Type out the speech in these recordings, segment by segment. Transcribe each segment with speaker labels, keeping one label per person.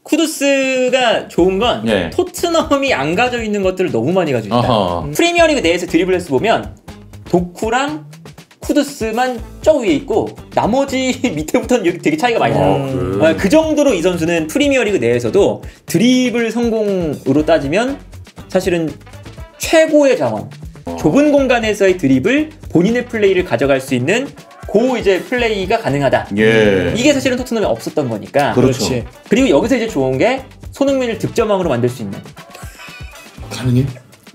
Speaker 1: 쿠두스가 좋은 건
Speaker 2: 예.
Speaker 1: 토트넘이 안 가져 있는 것들을 너무 많이 가지고 있다. 프리미어리그 내에서 드리블레스 보면 도쿠랑 쿠두스만 저 위에 있고 나머지 밑에부터는 여기 되게 차이가 많이 나요. 그 정도로 이 선수는 프리미어리그 내에서도 드리블 성공으로 따지면 사실은 최고의 자원. 좁은 공간에서의 드리블, 본인의 플레이를 가져갈 수 있는 이제 플레이가 가능하다.
Speaker 2: 예.
Speaker 1: 이게 사실은 토트넘에 없었던 거니까.
Speaker 2: 그렇죠.
Speaker 1: 그리고 여기서 이제 좋은 게 손흥민을 득점왕으로 만들 수 있는.
Speaker 2: 가능해?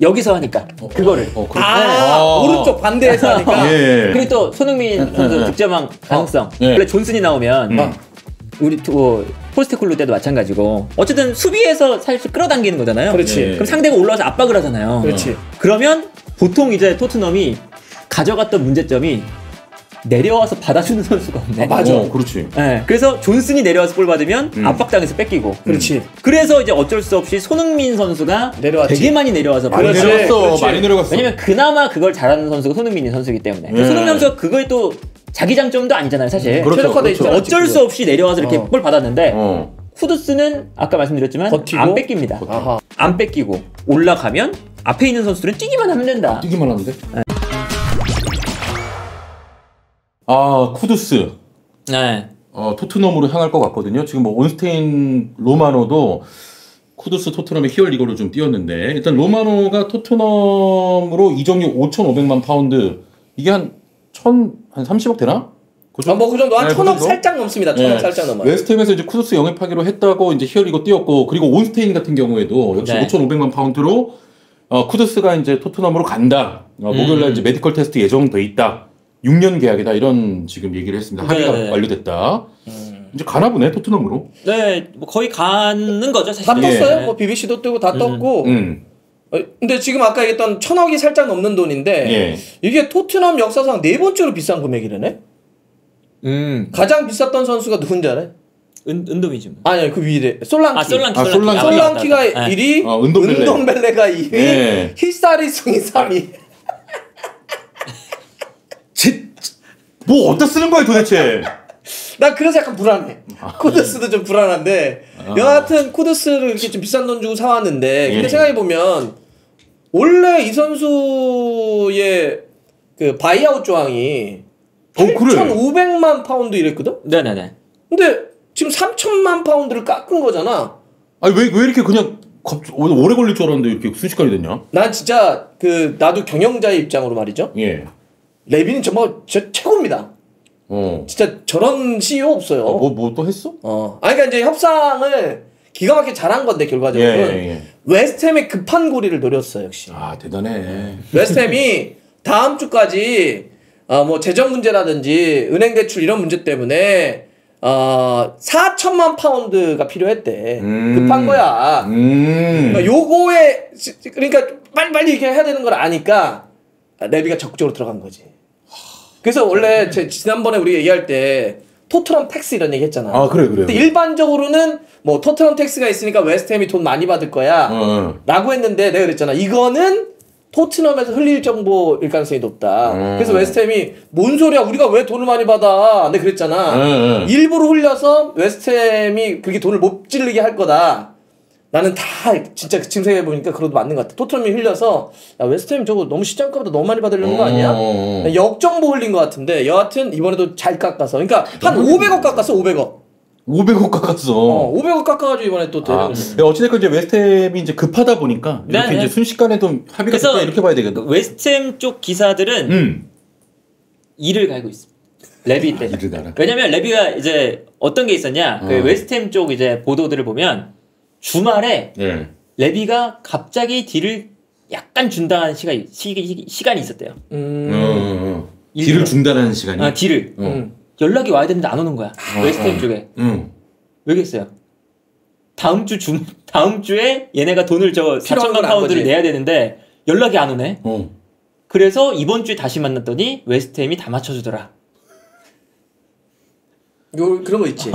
Speaker 1: 여기서 하니까 그거를.
Speaker 3: 오른쪽 반대에서 하니까.
Speaker 2: 예.
Speaker 1: 그리고 또 손흥민 선수 득점왕 가능성. 원래 존슨이 나오면 우리 포스테콜로 때도 마찬가지고 어쨌든 수비에서 사실 끌어당기는 거잖아요.
Speaker 3: 그렇지.
Speaker 1: 그럼 상대가 올라와서 압박을 하잖아요.
Speaker 3: 그렇지.
Speaker 1: 그러면 보통 이제 토트넘이 가져갔던 문제점이 내려와서 받아주는 선수가 없네.
Speaker 3: 맞아.
Speaker 2: 그렇지.
Speaker 1: 네, 그래서 존슨이 내려와서 볼 받으면 압박당해서 뺏기고.
Speaker 3: 그렇지.
Speaker 1: 그래서 이제 어쩔 수 없이 손흥민 선수가
Speaker 3: 내려왔지.
Speaker 1: 되게 많이 내려와서
Speaker 2: 많이
Speaker 3: 그렇지.
Speaker 2: 내려갔어.
Speaker 3: 그렇지.
Speaker 2: 많이 내려갔어.
Speaker 1: 왜냐면 그나마 그걸 잘하는 선수가 손흥민 선수이기 때문에. 손흥민 선수가 그거에 또 자기 장점도 아니잖아요, 사실.
Speaker 2: 그렇죠.
Speaker 3: 최적화돼
Speaker 2: 그렇죠.
Speaker 3: 있잖아.
Speaker 1: 어쩔 수 없이 내려와서 이렇게 볼 받았는데 쿠두스는 아까 말씀드렸지만
Speaker 3: 버티고.
Speaker 1: 안 뺏깁니다.
Speaker 3: 아하.
Speaker 1: 안 뺏기고 올라가면 앞에 있는 선수들은 뛰기만 하면 된다.
Speaker 2: 뛰기만 하는데? 아, 쿠두스.
Speaker 1: 네.
Speaker 2: 토트넘으로 향할 것 같거든요. 지금 뭐 온스테인 로마노도 쿠두스 토트넘의 희열 리거를 좀 띄웠는데 일단 로마노가 토트넘으로 이적료 5,500만 파운드 이게 한 30억 되나?
Speaker 3: 그 정도 한
Speaker 2: 네,
Speaker 3: 1,000억
Speaker 2: 그 정도?
Speaker 3: 살짝 넘습니다. 1,000억
Speaker 2: 네.
Speaker 3: 살짝 넘어요.
Speaker 2: 웨스트햄에서 이제 쿠두스 영입하기로 했다고 이제 희열 리거 띄웠고 그리고 온스테인 같은 경우에도 역시
Speaker 1: 네.
Speaker 2: 5,500만 파운드로 쿠두스가 이제 토트넘으로 간다. 목요일날 이제 메디컬 테스트 예정돼 있다. 6년 계약이다 이런 지금 얘기를 했습니다. 합의가
Speaker 1: 네.
Speaker 2: 완료됐다. 이제 가나 보네 토트넘으로.
Speaker 1: 네, 뭐 거의 가는 거죠, 사실.
Speaker 3: 다 떴어요.
Speaker 1: 네.
Speaker 3: 뭐 BBC도 뜨고 다 떴고.
Speaker 2: 음.
Speaker 3: 근데 지금 아까 얘기했던 1,000억이 살짝 넘는 돈인데
Speaker 2: 예.
Speaker 3: 이게 토트넘 역사상 네 번째로 비싼 금액이라네. 가장 비쌌던 선수가 누군지 알아요?
Speaker 1: 은돔이죠.
Speaker 3: 아니 그 위에 솔랑키.
Speaker 1: 아, 솔랑키.
Speaker 3: 솔랑키가
Speaker 1: 네.
Speaker 3: 1위,
Speaker 2: 은돔벨레.
Speaker 3: 은돔벨레가 2위,
Speaker 2: 예.
Speaker 3: 히사리송이 3위.
Speaker 2: 뭐 어디다 쓰는 거야 도대체?
Speaker 3: 난 그래서 약간 불안해. 쿠두스도 좀 불안한데 여하튼 쿠두스를 이렇게 좀 비싼 돈 주고 사왔는데 근데 생각해보면 원래 이 선수의 그 바이아웃 조항이 8,500만 파운드 이랬거든?
Speaker 1: 네네네.
Speaker 3: 근데 지금 3,000만 파운드를 깎은 거잖아.
Speaker 2: 아니 왜 이렇게 그냥 오래 걸릴 줄 알았는데 이렇게 순식간에 됐냐?
Speaker 3: 난 진짜 나도 경영자의 입장으로 말이죠.
Speaker 2: 예.
Speaker 3: 레빈이 정말 진짜 최고입니다. 진짜 저런 CEO 없어요.
Speaker 2: 뭐 또 했어?
Speaker 3: 아니 그러니까 이제 협상을 기가 막히게 잘한 건데 결과적으로 웨스트햄의 급한 고리를 노렸어 역시.
Speaker 2: 아 대단해.
Speaker 3: 웨스트햄이 다음 주까지 뭐 재정 문제라든지 은행 대출 이런 문제 때문에 4천만 파운드가 필요했대. 급한 거야. 그러니까 요거에 그러니까 빨리 이렇게 해야 되는 걸 아니까 레비가 적극적으로 들어간 거지. 그래서 원래 지난번에 우리 얘기할 때 토트넘 텍스 이런 얘기 했잖아.
Speaker 2: 아 그래.
Speaker 3: 근데 일반적으로는 뭐 토트넘 텍스가 있으니까 웨스트햄이 돈 많이 받을 거야 라고 했는데 내가 그랬잖아. 이거는 토트넘에서 흘릴 정보일 가능성이 높다. 그래서 웨스트햄이 뭔 소리야 우리가 왜 돈을 많이 받아. 근데 그랬잖아. 일부러 흘려서 웨스트햄이 그렇게 돈을 못 질르게 할 거다. 나는 다 진짜 지금 생각해보니까 그것도 맞는 것 같아. 토트넘이 흘려서 야 웨스트햄 저거 너무 시장가보다 너무 많이 받으려는 거 아니야? 역정보 흘린 것 같은데 여하튼 이번에도 잘 깎아서 그러니까 한 500억 깎았어. 500억
Speaker 2: 500억 깎았어.
Speaker 3: 500억 깎아가지고 이번에 또 되는 거지.
Speaker 2: 어찌됐건 이제 웨스트햄이 이제 급하다 보니까 이렇게 이제 순식간에 좀 합의가 됐다 이렇게 봐야 되겠다.
Speaker 1: 웨스트햄 쪽 기사들은 이를 갈고 있습니다. 레비 때. 왜냐면 레비가 이제 어떤 게 있었냐? 그 웨스트햄 쪽 이제 보도들을 보면 주말에 레비가 갑자기 딜을 약간 중단한 시간이 있었대요.
Speaker 2: 딜을 중단하는 시간이?
Speaker 1: 딜을. 연락이 와야 되는데 안 오는 거야. 웨스트햄 쪽에. 왜겠어요? 다음 주에 얘네가 돈을 4천만 파운드를 내야 되는데 연락이 안 오네. 그래서 이번 주에 다시 만났더니 웨스트햄이 다 맞춰주더라.
Speaker 3: 그런 거 있지.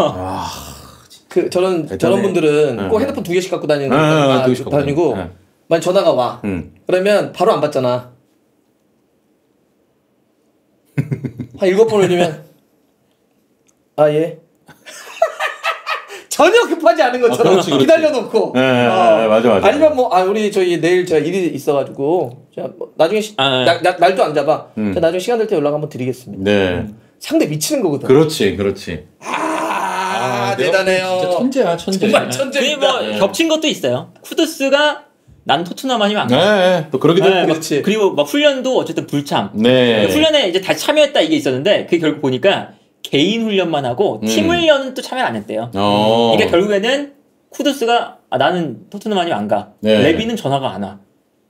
Speaker 3: 저런 분들은 꼭 핸드폰 2개씩 갖고 다니고 만약 전화가 와. 그러면 바로 안 받잖아. 한 7번 올리면 아 예. 전혀 급하지 않은 것처럼
Speaker 2: 그렇지.
Speaker 3: 기다려놓고.
Speaker 2: 네, 맞아.
Speaker 3: 아니면 뭐 우리 저희 내일 제가 일이 있어가지고 제가 뭐 나중에 날도 안 잡아. 제가 나중에 시간 될 때 연락 한번 드리겠습니다.
Speaker 2: 네.
Speaker 3: 상대 미치는 거거든.
Speaker 2: 그렇지.
Speaker 3: 대단해요.
Speaker 2: 진짜 천재야, 천재.
Speaker 3: 정말 천재입니다.
Speaker 1: 그리고 뭐 겹친 것도 있어요. 쿠두스가 난 토트넘 아니면 안 가.
Speaker 2: 네, 또 그러기도 했고.
Speaker 3: 그렇지.
Speaker 1: 그리고 막 훈련도 어쨌든 불참.
Speaker 2: 네.
Speaker 1: 훈련에 이제 다시 참여했다 이게 있었는데 그게 결국 보니까 개인 훈련만 하고 팀 훈련은 또 참여 안 했대요. 그러니까 결국에는 쿠두스가 나는 토트넘 아니면 안 가.
Speaker 2: 네.
Speaker 1: 레비는 전화가 안 와.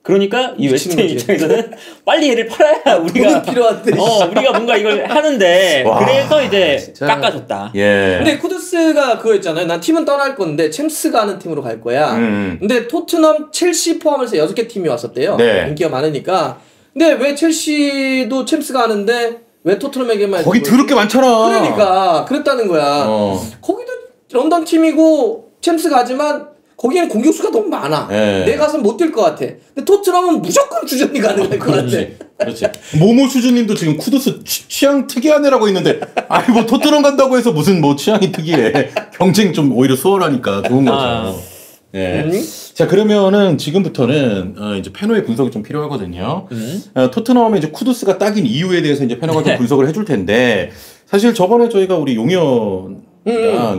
Speaker 1: 그러니까 이 웨스트햄 입장에서는 빨리 얘를 팔아야 우리가
Speaker 3: 필요한데.
Speaker 1: 우리가 뭔가 이걸 하는데
Speaker 2: 와,
Speaker 1: 그래서 이제
Speaker 2: 진짜.
Speaker 1: 깎아줬다.
Speaker 2: 예.
Speaker 3: 근데 쿠두스가 그거 있잖아요. 난 팀은 떠날 건데 챔스가 하는 팀으로 갈 거야. 근데 토트넘, 첼시 포함해서 6개 팀이 왔었대요.
Speaker 2: 네.
Speaker 3: 인기가 많으니까. 근데 왜 첼시도 챔스가 하는데 왜 토트넘에게만
Speaker 2: 거기 더럽게 많잖아.
Speaker 3: 그러니까 그랬다는 거야. 거기도 런던 팀이고 챔스 가지만 거기에는 공격수가 너무 많아.
Speaker 2: 네.
Speaker 3: 내 가서는 못 뛸 것 같아. 근데 토트넘은 무조건 주전이 가능할 것 같아.
Speaker 2: 그렇지. 모모 수주님도 지금 쿠두스 취향 특이한 애라고 있는데, 아니 뭐 토트넘 간다고 해서 무슨 뭐 취향이 특이해. 경쟁 좀 오히려 수월하니까 좋은 거죠. 네. 자, 그러면은 지금부터는 이제 페노의 분석이 좀 필요하거든요. 토트넘의 이제 쿠두스가 딱인 이유에 대해서 이제 페노가 좀 분석을 해줄 텐데, 사실 저번에 저희가 우리 용현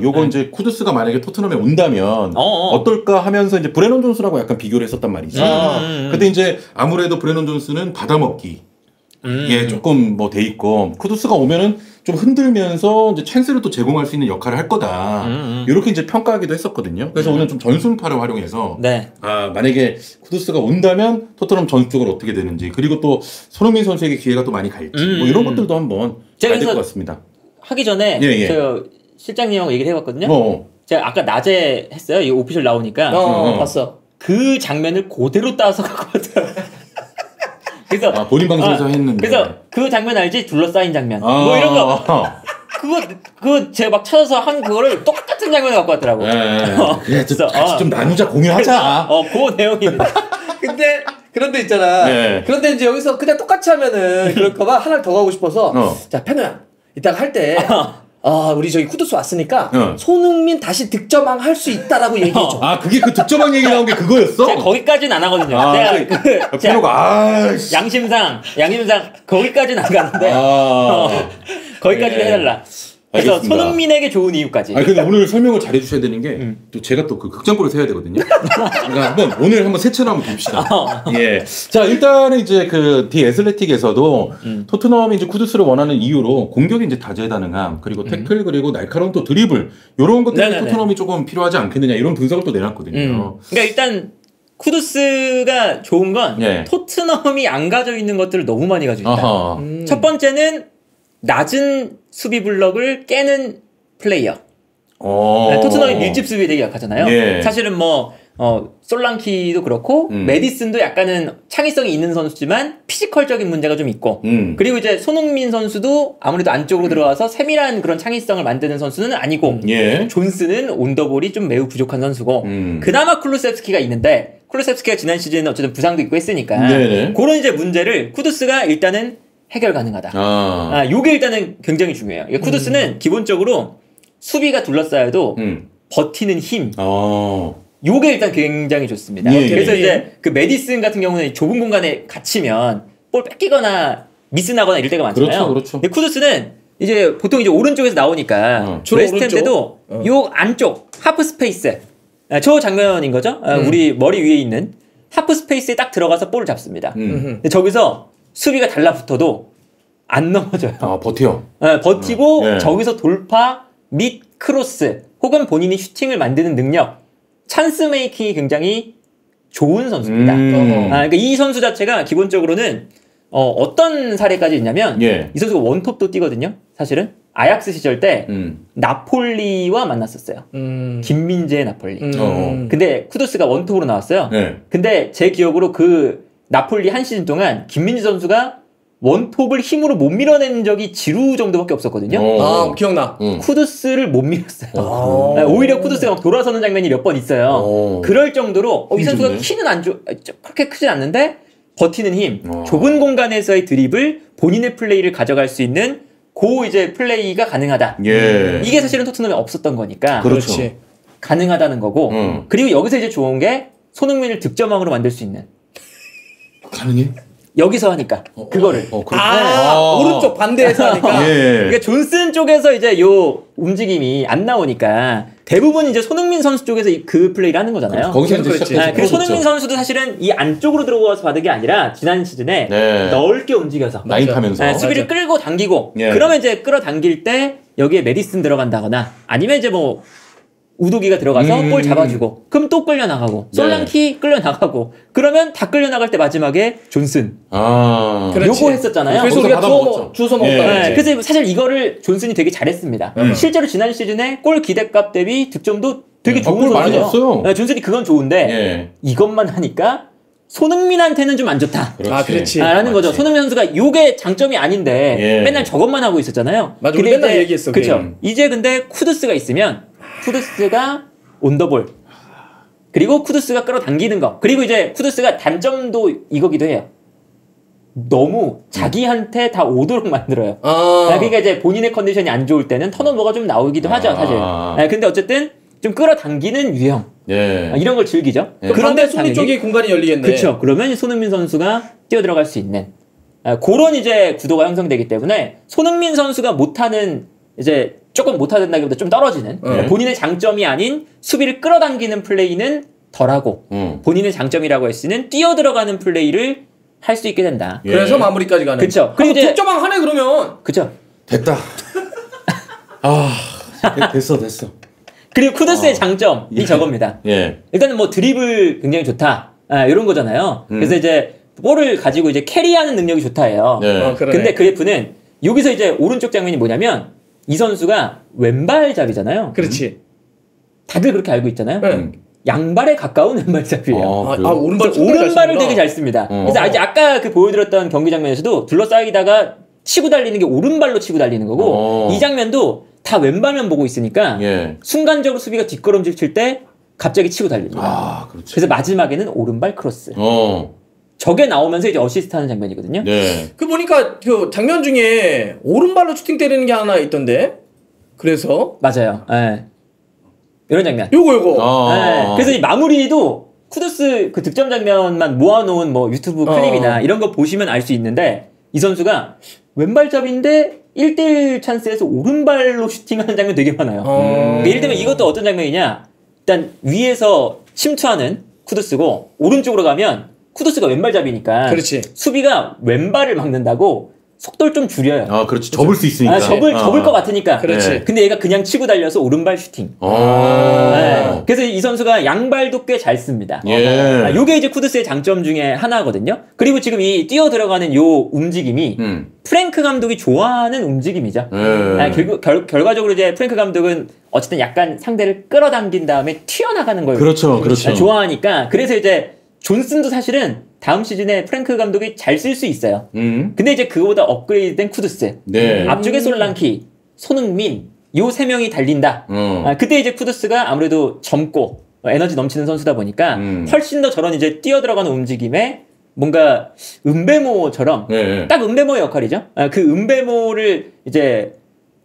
Speaker 2: 요거 이제 쿠두스가 만약에 토트넘에 온다면 어떨까 하면서 이제 브레넌 존스라고 약간 비교를 했었단 말이지. 근데 이제 아무래도 브레넌 존스는 받아먹기 예 조금 뭐 돼 있고 쿠두스가 오면은 좀 흔들면서 이제 찬스를 또 제공할 수 있는 역할을 할 거다. 이렇게 이제 평가하기도 했었거든요. 그래서 오늘 좀 전술파를 활용해서 만약에 쿠두스가 온다면 토트넘 전술적으로 어떻게 되는지 그리고 또 손흥민 선수에게 기회가 또 많이 갈지 뭐 이런 것들도 한번 봐야 될 것 같습니다.
Speaker 1: 하기 전에 저 실장님하고 얘기를 해봤거든요. 제가 아까 낮에 했어요. 이 오피셜 나오니까.
Speaker 3: 봤어.
Speaker 1: 그 장면을 그대로 따서 갖고 왔더라고요. 그래서
Speaker 2: 본인 방송에서 했는데.
Speaker 1: 그래서 그 장면 알지? 둘러싸인 장면. 뭐 이런 거. 그거 제가 막 찾아서 한 그거를 똑같은 장면을 갖고 왔더라고요.
Speaker 2: 그래, 같이 좀 나누자, 공유하자.
Speaker 1: 그 내용입니다.
Speaker 3: 근데 그런데 있잖아. 그런데 이제 여기서 그냥 똑같이 하면은 그럴까봐 하나를 더 가고 싶어서. 자, 페노야. 이따가 할 때. 우리 저기 쿠두스 왔으니까 손흥민 다시 득점왕 할 수 있다라고 얘기해줘.
Speaker 2: 그게 그 득점왕 얘기 나온 게 그거였어?
Speaker 1: 제가 거기까지는 안 하거든요.
Speaker 2: 제가
Speaker 1: 양심상 거기까지는 안 가는데 거기까지는 해달라. 그래서 알겠습니다. 손흥민에게 좋은 이유까지.
Speaker 2: 근데 오늘 설명을 잘 해주셔야 되는 게 또 제가 또 그 극장골을 세야 되거든요. 그러니까 오늘 한번 세 채로 한번 봅시다. 예. 자, 일단은 이제 그 디 애슬레틱에서도 토트넘이 이제 쿠두스를 원하는 이유로 공격이 이제 다재다능함 그리고 태클 그리고 날카로운 또 드리블 이런 것들이 토트넘이 조금 필요하지 않겠느냐 이런 분석을 또 내놨거든요.
Speaker 1: 그러니까 일단 쿠두스가 좋은 건 토트넘이 안 가지고 있는 것들을 너무 많이 가지고 있다. 첫 번째는 낮은 수비 블럭을 깨는 플레이어. 토트넘이 밀집 수비에 되게 약하잖아요. 사실은 뭐 솔랑키도 그렇고 메디슨도 약간은 창의성이 있는 선수지만 피지컬적인 문제가 좀 있고 그리고 이제 손흥민 선수도 아무래도 안쪽으로 들어와서 세밀한 그런 창의성을 만드는 선수는 아니고 존스는 온더볼이 좀 매우 부족한 선수고 그나마 쿨루셉스키가 있는데 쿨루셉스키가 지난 시즌에 어쨌든 부상도 있고 했으니까 그런 이제 문제를 쿠두스가 일단은 해결 가능하다. 요게 일단은 굉장히 중요해요. 쿠두스는 기본적으로 수비가 둘러싸여도 버티는 힘. 요게 일단 굉장히 좋습니다. 그래서 이제 그 메디슨 같은 경우는 좁은 공간에 갇히면 볼 뺏기거나 미스나거나 이럴 때가 많잖아요.
Speaker 2: 그렇죠.
Speaker 1: 근데 쿠두스는 이제 보통 이제 오른쪽에서 나오니까 웨스트햄 때도 요 안쪽 하프 스페이스 저 장면인 거죠. 우리 머리 위에 있는 하프 스페이스에 딱 들어가서 볼을 잡습니다. 근데 저기서 수비가 달라붙어도 안 넘어져요.
Speaker 2: 버텨.
Speaker 1: 버티고 저기서 돌파 및 크로스 혹은 본인이 슈팅을 만드는 능력, 찬스 메이킹이 굉장히 좋은 선수입니다. 그러니까 이 선수 자체가 기본적으로는 어떤 사례까지 있냐면 이 선수가 원톱도 뛰거든요. 사실은 아약스 시절 때 나폴리와 만났었어요. 김민재의 나폴리. 근데 쿠두스가 원톱으로 나왔어요. 근데 제 기억으로 그 나폴리 한 시즌 동안 김민재 선수가 원톱을 힘으로 못 밀어낸 적이 지루 정도밖에 없었거든요.
Speaker 3: 기억나.
Speaker 1: 쿠두스를 못 밀었어요. 오히려 쿠두스가 막 돌아서는 장면이 몇 번 있어요. 그럴 정도로 이 선수가 좋네. 키는 그렇게 크진 않는데 버티는 힘, 좁은 공간에서의 드립을 본인의 플레이를 가져갈 수 있는 이제 플레이가 가능하다. 이게 사실은 토트넘에 없었던 거니까.
Speaker 2: 그렇지.
Speaker 1: 가능하다는 거고 그리고 여기서 이제 좋은 게 손흥민을 득점왕으로 만들 수 있는
Speaker 2: 가능해?
Speaker 1: 여기서 하니까 그거를
Speaker 3: 오른쪽 반대에서 하니까
Speaker 1: 그러니까 존슨 쪽에서 이제 요 움직임이 안 나오니까 대부분 이제 손흥민 선수 쪽에서 그 플레이를 하는 거잖아요.
Speaker 2: 거기서 이제 시작해서
Speaker 1: 그리고 손흥민 선수도 사실은 이 안쪽으로 들어가서 받은 게 아니라 지난 시즌에 넓게 움직여서
Speaker 2: 라인 타면서
Speaker 1: 수비를 끌고 당기고 그러면 이제 끌어당길 때 여기에 메디슨 들어간다거나 아니면 이제 뭐 우도기가 들어가서 골 잡아주고 그럼 또 끌려나가고 솔랑키 끌려나가고 그러면 다 끌려나갈 때 마지막에 존슨 요거 했었잖아요.
Speaker 3: 그래서 우리가 주워서 먹었다.
Speaker 1: 그래서 사실 이거를 존슨이 되게 잘했습니다. 실제로 지난 시즌에 골 기대값 대비 득점도 되게 좋은 선수예요. 존슨이 그건 좋은데 이것만 하니까 손흥민한테는 좀 안 좋다.
Speaker 3: 그렇지.
Speaker 1: 라는 거죠. 손흥민 선수가 요게 장점이 아닌데 맨날 저것만 하고 있었잖아요.
Speaker 3: 맞아, 우리 맨날 얘기했어.
Speaker 1: 그렇죠. 이제 근데 쿠두스가 있으면 쿠두스가 온더볼 그리고 쿠두스가 끌어당기는 거 그리고 이제 쿠두스가 단점도 이거기도 해요. 너무 자기한테 다 오도록 만들어요. 그러니까 이제 본인의 컨디션이 안 좋을 때는 턴오버가 좀 나오기도 하죠 사실. 근데 어쨌든 좀 끌어당기는 유형 이런 걸 즐기죠.
Speaker 3: 그런데 손흥민 쪽에 공간이 열리겠네.
Speaker 1: 그렇죠. 그러면 손흥민 선수가 뛰어들어갈 수 있는 그런 이제 구도가 형성되기 때문에 손흥민 선수가 못하는 이제 조금 못하다기보다 좀 떨어지는 본인의 장점이 아닌 수비를 끌어당기는 플레이는 덜하고 본인의 장점이라고 할 수 있는 뛰어들어가는 플레이를 할 수 있게 된다.
Speaker 3: 그래서 마무리까지 가는.
Speaker 1: 그렇죠. 그리고 이제
Speaker 3: 득점왕 하네 그러면.
Speaker 1: 그렇죠.
Speaker 2: 됐다. 됐어.
Speaker 1: 그리고 쿠두스의 장점이 저겁니다. 일단은 뭐 드리블 굉장히 좋다. 이런 거잖아요. 그래서 이제 볼을 가지고 이제 캐리하는 능력이 좋다예요. 근데 그래프는 여기서 이제 오른쪽 장면이 뭐냐면 이 선수가 왼발잡이잖아요.
Speaker 3: 그렇지.
Speaker 1: 다들 그렇게 알고 있잖아요. 양발에 가까운 왼발잡이에요. 오른발을 되게 잘 씁니다. 그래서 아까 그 보여드렸던 경기 장면에서도 둘러싸이다가 치고 달리는 게 오른발로 치고 달리는 거고 이 장면도 다 왼발만 보고 있으니까 순간적으로 수비가 뒷걸음질 칠 때 갑자기 치고 달립니다. 그래서 마지막에는 오른발 크로스. 저게 나오면서 이제 어시스트하는 장면이거든요.
Speaker 3: 그 보니까 그 장면 중에 오른발로 슈팅 때리는 게 하나 있던데. 그래서
Speaker 1: 맞아요. 이런 장면.
Speaker 3: 요거.
Speaker 1: 그래서 이 마무리도 쿠두스 그 득점 장면만 모아놓은 뭐 유튜브 클립이나 이런 거 보시면 알 수 있는데 이 선수가 왼발잡인데 1대1 찬스에서 오른발로 슈팅하는 장면 되게 많아요. 그러니까 예를 들면 이것도 어떤 장면이냐. 일단 위에서 침투하는 쿠두스고 오른쪽으로 가면 쿠두스가 왼발잡이니까
Speaker 3: 그렇지.
Speaker 1: 수비가 왼발을 막는다고 속도를 좀 줄여요.
Speaker 2: 그렇지. 접을 수 있으니까.
Speaker 1: 접을 것 같으니까.
Speaker 3: 그렇지.
Speaker 1: 근데 얘가 그냥 치고 달려서 오른발 슈팅. 그래서 이 선수가 양발도 꽤 잘 씁니다. 요게 이제 쿠두스의 장점 중에 하나거든요. 그리고 지금 이 뛰어 들어가는 요 움직임이 프랭크 감독이 좋아하는 움직임이죠. 결과적으로 이제 프랭크 감독은 어쨌든 약간 상대를 끌어당긴 다음에 튀어나가는 걸
Speaker 2: 그렇죠.
Speaker 1: 좋아하니까 그래서 이제 존슨도 사실은 다음 시즌에 프랭크 감독이 잘 쓸 수 있어요. 근데 이제 그거보다 업그레이드된 쿠두스, 앞쪽에 솔랑키, 손흥민 요 세 명이 달린다. 그때 이제 쿠두스가 아무래도 젊고 에너지 넘치는 선수다 보니까 훨씬 더 저런 이제 뛰어들어가는 움직임에 뭔가 은배모처럼 딱 은배모의 역할이죠. 그 은배모를 이제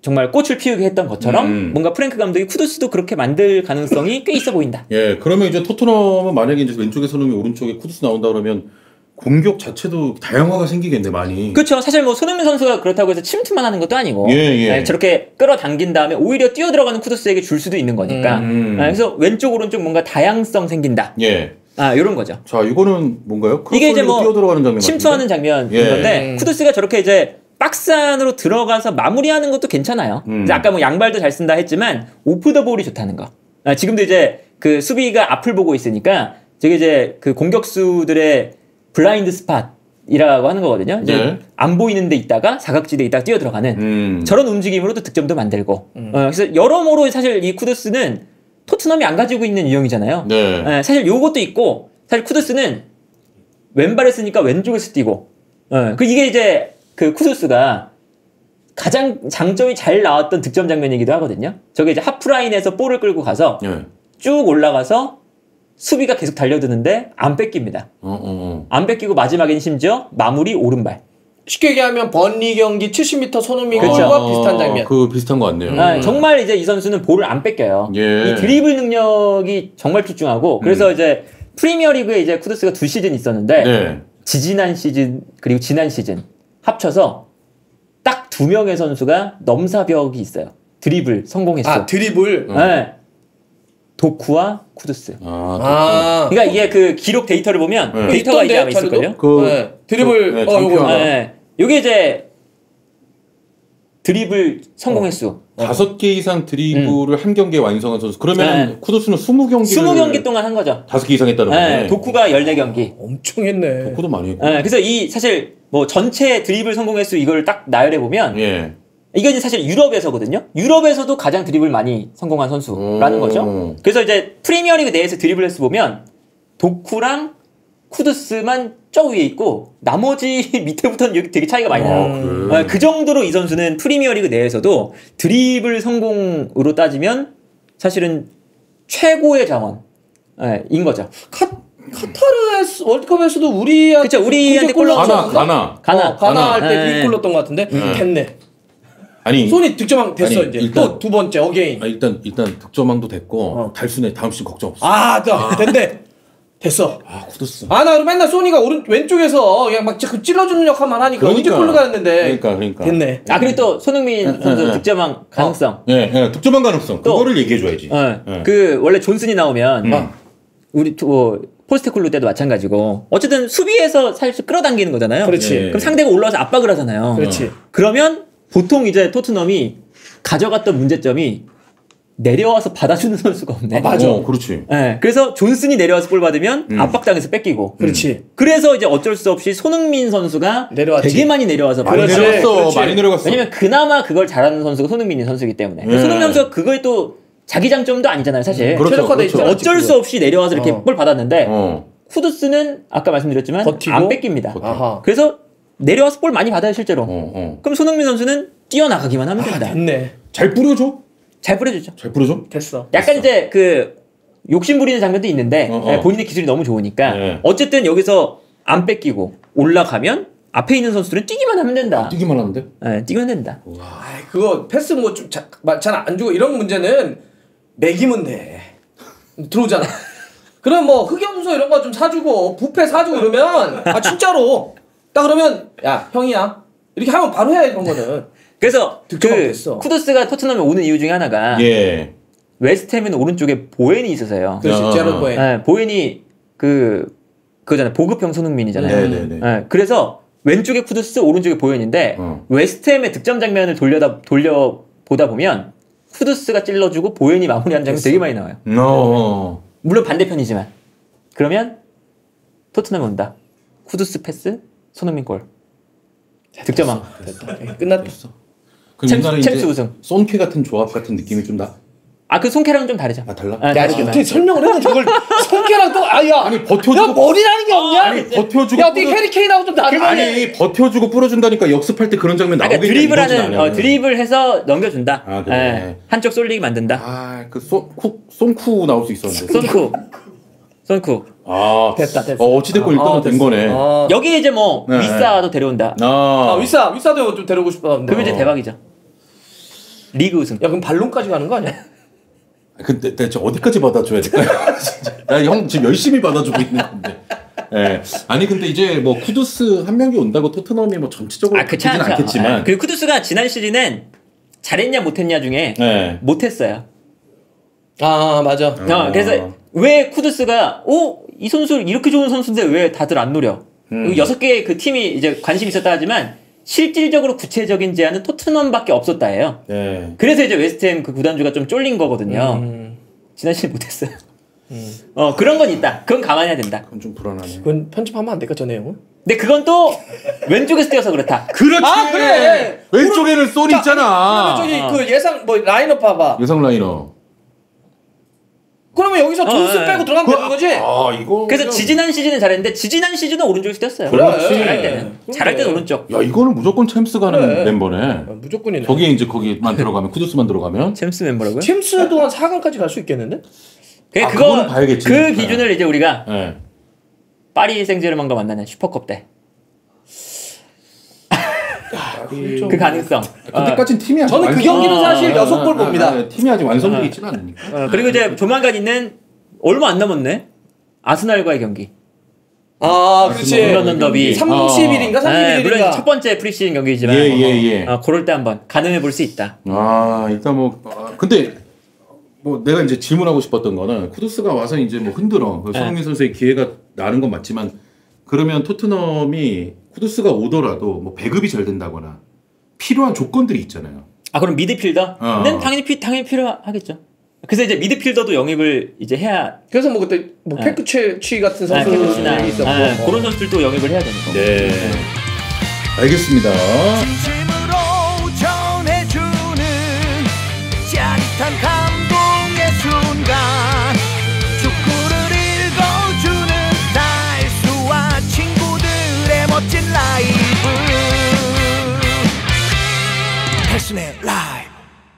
Speaker 1: 정말 꽃을 피우게 했던 것처럼 뭔가 프랭크 감독이 쿠두스도 그렇게 만들 가능성이 꽤 있어 보인다.
Speaker 2: 그러면 이제 토트넘은 만약에 이제 왼쪽에 손흥민 오른쪽에 쿠두스 나온다 그러면 공격 자체도 다양화가 생기겠네 많이.
Speaker 1: 그렇죠. 사실 뭐 손흥민 선수가 그렇다고 해서 침투만 하는 것도 아니고 저렇게 끌어당긴 다음에 오히려 뛰어 들어가는 쿠두스에게 줄 수도 있는 거니까. 그래서 왼쪽 오른쪽 뭔가 다양성 생긴다. 이런 거죠.
Speaker 2: 자, 이거는 뭔가요?
Speaker 1: 이게 이제 뭐
Speaker 2: 뛰어 들어가는 장면
Speaker 1: 침투하는 장면인 건데 쿠두스가 저렇게 이제 박스 안으로 들어가서 마무리하는 것도 괜찮아요. 아까 뭐 양발도 잘 쓴다 했지만 오프 더 볼이 좋다는 거. 지금도 이제 그 수비가 앞을 보고 있으니까 저게 이제 그 공격수들의 블라인드 스팟이라고 하는 거거든요. 이제 안 보이는 데 있다가 사각지대에 있다가 뛰어 들어가는 저런 움직임으로도 득점도 만들고. 그래서 여러모로 사실 이 쿠두스는 토트넘이 안 가지고 있는 유형이잖아요. 사실 요것도 있고 사실 쿠두스는 왼발을 쓰니까 왼쪽에서 뛰고. 이게 이제 그 쿠두스가 가장 장점이 잘 나왔던 득점 장면이기도 하거든요. 저게 이제 하프라인에서 볼을 끌고 가서 쭉 올라가서 수비가 계속 달려드는데 안 뺏깁니다. 안 뺏기고 마지막엔 심지어 마무리 오른발.
Speaker 3: 쉽게 얘기하면 번리 경기 70m 손흥민
Speaker 1: 그렇죠.
Speaker 3: 골과 비슷한 장면.
Speaker 2: 그 비슷한 거 같네요.
Speaker 1: 정말 이제 이 선수는 볼을 안 뺏겨요.
Speaker 2: 예.
Speaker 1: 이 드리블 능력이 정말 출중하고 그래서 이제 프리미어리그에 이제 쿠두스가 2시즌 있었는데
Speaker 2: 네.
Speaker 1: 지지난 시즌 그리고 지난 시즌 합쳐서 딱 2명의 선수가 넘사벽이 있어요. 드리블 성공했어.
Speaker 3: 아 드리블.
Speaker 1: 네. 도쿠와 쿠두스. 그러니까 이게 그 기록 데이터를 보면 데이터가 이제 아마 있을걸요?
Speaker 3: 그 드리블 요거.
Speaker 1: 네. 요게 이제 드리블 성공 횟수.
Speaker 2: 5개 이상 드리블을 한 경기에 완성한 선수. 그러면 쿠두스는 20경기를
Speaker 1: 20경기 동안 한 거죠.
Speaker 2: 5개 이상 했다는 거네.
Speaker 1: 도쿠가 14경기.
Speaker 3: 엄청 했네.
Speaker 2: 도쿠도 많이 했고.
Speaker 1: 그래서 이 사실 뭐 전체 드리블 성공 횟수 이걸 딱 나열해 보면 이건 사실 유럽에서거든요. 유럽에서도 가장 드리블 많이 성공한 선수라는 거죠. 그래서 이제 프리미어리그 내에서 드리블 횟수 보면 도쿠랑 쿠두스만 저 위에 있고 나머지 밑에부터는 여기 되게 차이가 많이 나요. 그 정도로 이 선수는 프리미어리그 내에서도 드리블 성공으로 따지면 사실은 최고의 자원인 거죠.
Speaker 3: 카타르 월드컵에서도 우리한테
Speaker 1: 그쵸, 우리한테 골 넣었죠.
Speaker 3: 가나 할 때 골 넣었던 것 같은데 됐네.
Speaker 2: 아니
Speaker 3: 손이 득점왕 됐어.
Speaker 2: 아니,
Speaker 3: 이제
Speaker 2: 일단,
Speaker 3: 또 2번째 어게인.
Speaker 2: 일단 득점왕도 됐고 달순에 다음 시즌 걱정 없어.
Speaker 3: 됐네. 됐어.
Speaker 2: 쿠두스.
Speaker 3: 나 맨날 소니가 왼쪽에서 그냥 막 찔러주는 역할만 하니까 언제 골로 가였는데.
Speaker 2: 그러니까.
Speaker 3: 됐네.
Speaker 1: 그리고 또 손흥민 선수 득점왕 가능성.
Speaker 2: 득점왕 가능성. 그거를 얘기해줘야지.
Speaker 1: 그 원래 존슨이 나오면 우리 포스테쿨루 때도 마찬가지고 어쨌든 수비에서 사실 끌어당기는 거잖아요.
Speaker 3: 그렇지.
Speaker 1: 그럼 상대가 올라와서 압박을 하잖아요.
Speaker 3: 그렇지.
Speaker 1: 그러면 보통 이제 토트넘이 가져갔던 문제점이 내려와서 받아주는 선수가 없네.
Speaker 3: 맞아.
Speaker 2: 그렇지.
Speaker 1: 그래서 존슨이 내려와서 볼 받으면 압박당해서 뺏기고.
Speaker 3: 그렇지.
Speaker 1: 그래서 이제 어쩔 수 없이 손흥민 선수가
Speaker 3: 내려왔지.
Speaker 1: 되게 많이 내려와서
Speaker 2: 많이 내려갔어.
Speaker 1: 왜냐면 그나마 그걸 잘하는 선수가 손흥민 선수이기 때문에. 손흥민 선수가 그거에 또 자기 장점도 아니잖아요, 사실.
Speaker 3: 최적화돼 있죠.
Speaker 1: 어쩔 수 없이 내려와서 이렇게 볼 받았는데 쿠두스는 아까 말씀드렸지만
Speaker 3: 버티고?
Speaker 1: 안 뺏깁니다.
Speaker 3: 아하.
Speaker 1: 그래서 내려와서 볼 많이 받아요, 실제로. 그럼 손흥민 선수는 뛰어나가기만 하면 된다.
Speaker 3: 됐네.
Speaker 2: 잘 뿌려줘.
Speaker 1: 잘 뿌려주죠.
Speaker 3: 됐어.
Speaker 1: 약간 이제 그 욕심 부리는 장면도 있는데 본인의 기술이 너무 좋으니까 어쨌든 여기서 안 뺏기고 올라가면 앞에 있는 선수들은 뛰기만 하면 된다.
Speaker 2: 뛰기만 하는데?
Speaker 1: 뛰기만 된다.
Speaker 3: 그거 패스 뭐 좀 잘 안 주고 이런 문제는 먹이면 돼. 들어오잖아. 그럼 뭐 흑염소 이런 거 좀 사주고 뷔페 사주고 그러면 진짜로 딱 그러면 야 형이야 이렇게 하면 바로 해야 이런 거는.
Speaker 1: 그래서
Speaker 3: 됐어.
Speaker 1: 쿠두스가 토트넘에 오는 이유 중에 하나가 웨스트햄은 오른쪽에 보엔이 있어서요.
Speaker 3: 그렇지. 제런 보엔.
Speaker 1: 보엔이 그거잖아요. 보급형 손흥민이잖아요.
Speaker 2: 네네네.
Speaker 1: 그래서 왼쪽에 쿠두스, 오른쪽에 보엔인데 웨스트햄의 득점 장면을 돌려보다 보면 쿠두스가 찔러주고 보엔이 마무리하는 장면 되게 많이 나와요. 물론 반대편이지만 그러면 토트넘 온다. 쿠두스 패스, 손흥민 골. 득점왕.
Speaker 3: 됐다. 끝났다.
Speaker 1: 챔스 우승.
Speaker 2: 손케 같은 조합 같은 느낌이 좀 나.
Speaker 1: 그 손케랑은 좀 다르죠.
Speaker 2: 달라?
Speaker 3: 야, 어떻게 설명을 했는데 저걸 손케랑 또
Speaker 2: 아니 버텨주고.
Speaker 3: 야 머리라는 게 없냐?
Speaker 2: 아니 버텨주고.
Speaker 3: 야 어떻게 해리케인하고 좀 다르네.
Speaker 2: 아니 버텨주고 뿌려준다니까 역습할 때 그런 장면 나오겠냐.
Speaker 1: 드리블하는 드리블해서 넘겨준다.
Speaker 2: 그래.
Speaker 1: 한쪽 쏠리게 만든다.
Speaker 2: 손쿠 나올 수 있었는데.
Speaker 1: 손쿠.
Speaker 3: 됐다.
Speaker 2: 어찌됐건 일단은 된 거네.
Speaker 1: 여기 이제 뭐 위사도 데려온다.
Speaker 3: 위사도 좀 데려오고 싶었는데.
Speaker 1: 그러면 이제 대박이죠. 리그 우승.
Speaker 3: 야 그럼 발론까지 가는 거 아니야?
Speaker 2: 근데 대체 어디까지 받아줘야 될까요? 형 지금 열심히 받아주고 있는 건데. 아니 근데 이제 뭐 쿠두스 한 명이 온다고 토트넘이 뭐 전체적으로 그렇진 않겠지만.
Speaker 1: 그리고 쿠두스가 지난 시즌엔 잘했냐 못했냐 중에 못했어요.
Speaker 3: 맞아.
Speaker 1: 그래서 왜 쿠두스가 이 선수 이렇게 좋은 선수인데 왜 다들 안 노려? 6개의 그 팀이 이제 관심이 있었다 하지만 실질적으로 구체적인 제안은 토트넘밖에 없었다예요. 그래서 이제 웨스트햄 그 구단주가 좀 쫄린 거거든요. 지난 시즌 못했어요. 그런 건 있다. 그건 감안해야 된다.
Speaker 2: 그건 좀 불안하네.
Speaker 3: 그건 편집하면 안 될까 저 내용은?
Speaker 1: 근데 그건 또 왼쪽에서 뛰어서 그렇다.
Speaker 2: 그렇지.
Speaker 3: 그래.
Speaker 2: 왼쪽에는 쏜 있잖아.
Speaker 3: 저기 그 예상 뭐 라인업 봐봐.
Speaker 2: 예상 라인업.
Speaker 3: 그러면 여기서 존스 빼고 들어가면 되는 거지?
Speaker 2: 이거.
Speaker 1: 그래서 지지난 시즌은 잘했는데 지지난 시즌은 오른쪽에서 뛰었어요. 잘할 때는 오른쪽.
Speaker 2: 야 이거는 무조건 챔스 가는 멤버네.
Speaker 3: 무조건이네.
Speaker 2: 거기에 이제 거기만 들어가면 쿠두스만 들어가면.
Speaker 1: 챔스 멤버라고요?
Speaker 3: 챔스도 한 4강까지 갈 수 있겠는데?
Speaker 1: 그거는
Speaker 2: 봐야겠지.
Speaker 1: 그 기준을 이제 우리가 파리 생제르맹과 만나는 슈퍼컵 때. 그 가능성.
Speaker 2: 그때까지는 팀이 아직
Speaker 3: 저는 그 경기는 사실 6골 봅니다.
Speaker 2: 팀이 아직 완성되어 있지는 않으니까.
Speaker 1: 그리고 이제 조만간 있는 얼마 안 남았네. 아스날과의 경기.
Speaker 3: 그렇지.
Speaker 1: 런던 더비.
Speaker 3: 30일인가 31일인가.
Speaker 1: 물론 첫 번째 프리시즌 경기지만 그럴 때 한번 가늠해 볼 수 있다.
Speaker 2: 일단 근데 내가 이제 질문하고 싶었던 거는 쿠두스가 와서 이제 흔들어. 손흥민 선수의 기회가 나는 건 맞지만 그러면 토트넘이 쿠두스가 오더라도 배급이 잘 된다거나 필요한 조건들이 있잖아요.
Speaker 1: 그럼 미드필더는 당연히 필요하겠죠. 그래서 이제 미드필더도 영입을 이제 해야.
Speaker 3: 그래서 그때 케크취 같은 선수들이 있었고
Speaker 1: 그런 선수들도 영입을 해야 되는 거고.
Speaker 2: 네. 알겠습니다.